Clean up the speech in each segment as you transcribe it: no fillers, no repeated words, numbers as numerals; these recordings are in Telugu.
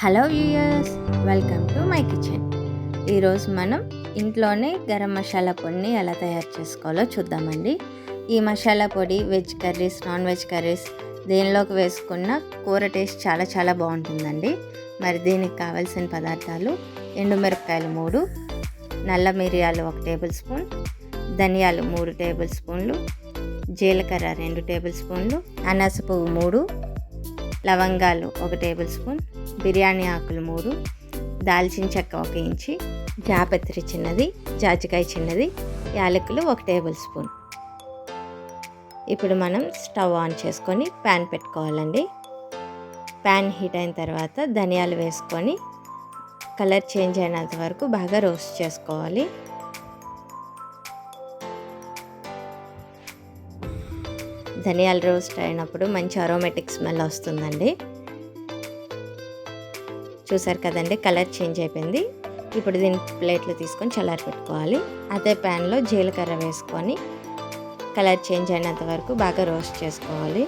Hello viewers, welcome to my kitchen. ఈరోజు మనం ఇంట్లోనే గరం మసాలా పొడిని ఎలా తయారు చేసుకోవాలో చూద్దామండి. ఈ మసాలా పొడి veg curries, non veg curries దేనిలోకి వేసుకున్న కూర టేస్ట్ చాలా బాగుంటుందండి. మరి దీనికి కావాల్సిన పదార్థాలు: ఎండుమిరపకాయలు 3, నల్ల మిరియాలు 1 టేబుల్ స్పూన్, ధనియాలు 3 టేబుల్ స్పూన్లు, జీలకర్ర 2 టేబుల్ స్పూన్లు, అనాస పువ్వు 3, లవంగాలు 1 టేబుల్ స్పూన్, బిర్యానీ ఆకులు 3, దాల్చిన చెక్క 1 ఇంచి, జాపత్రి చిన్నది, జాజికాయ చిన్నది, యాలకులు 1 టేబుల్ స్పూన్. ఇప్పుడు మనం స్టవ్ ఆన్ చేసుకొని ప్యాన్ పెట్టుకోవాలండి. ప్యాన్ హీట్ అయిన తర్వాత ధనియాలు వేసుకొని కలర్ చేంజ్ అయినంత వరకు బాగా రోస్ట్ చేసుకోవాలి. ధనియాలు రోస్ట్ అయినప్పుడు మంచి అరోమేటిక్ స్మెల్ వస్తుందండి. చూసారు కదండి, కలర్ చేంజ్ అయిపోయింది. ఇప్పుడు దీన్ని ప్లేట్లో తీసుకొని చల్లారి పెట్టుకోవాలి. అదే ప్యాన్లో జీలకర్ర వేసుకొని కలర్ చేంజ్ అయినంత వరకు బాగా రోస్ట్ చేసుకోవాలి.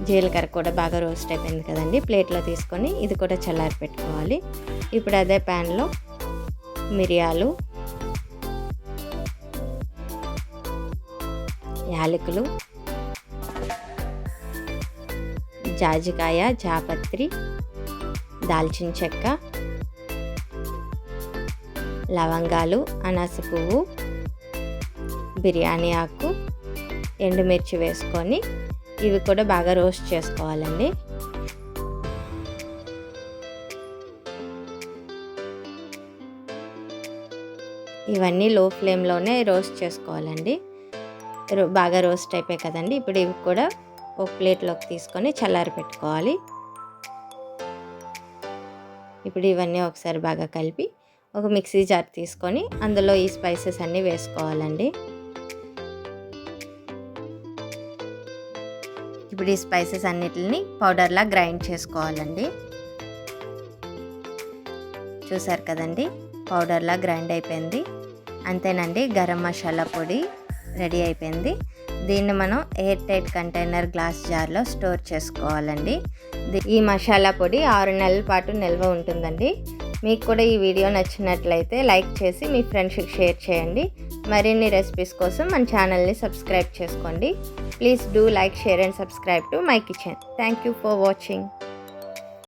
జీలకర్ర కూడా బాగా రోస్ట్ అయిపోయింది కదండి, ప్లేట్లో తీసుకొని ఇది కూడా చల్లారి పెట్టుకోవాలి. ఇప్పుడు అదే ప్యాన్లో మిరియాలు, యాలకులు, జాజికాయ, జాపత్రి, దాల్చిన చెక్క, లవంగాలు, అనాస పువ్వు, బిర్యానీ ఆకు, ఎండుమిర్చి వేసుకొని ఇవి కూడా బాగా రోస్ట్ చేసుకోవాలండి. ఇవన్నీ లో ఫ్లేమ్లోనే రోస్ట్ చేసుకోవాలండి. బాగా రోస్ట్ అయిపోయాయి కదండి. ఇప్పుడు ఇవి కూడా ఒక ప్లేట్లోకి తీసుకొని చల్లారి పెట్టుకోవాలి. ఇప్పుడు ఇవన్నీ ఒకసారి బాగా కలిపి ఒక మిక్సీ జార్ తీసుకొని అందులో ఈ స్పైసెస్ అన్నీ వేసుకోవాలండి. ఇప్పుడు ఈ స్పైసెస్ అన్నిటిని పౌడర్లా గ్రైండ్ చేసుకోవాలండి. చూసారు కదండి, పౌడర్లా గ్రైండ్ అయిపోయింది. అంతేనండి, గరం మసాలా పొడి రెడీ అయిపోయింది. దీన్ని మనం ఎయిర్ టైట్ కంటైనర్ గ్లాస్ జార్లో స్టోర్ చేసుకోవాలండి. ఈ మసాలా పొడి 6 నెలల పాటు నిల్వ ఉంటుందండి. మీకు కూడా ఈ వీడియో నచ్చినట్లయితే లైక్ చేసి మీ ఫ్రెండ్స్కి షేర్ చేయండి. మరిన్ని రెసిపీస్ కోసం మన ఛానల్ని సబ్స్క్రైబ్ చేసుకోండి. Please do like, share and subscribe to my kitchen. Thank you for watching.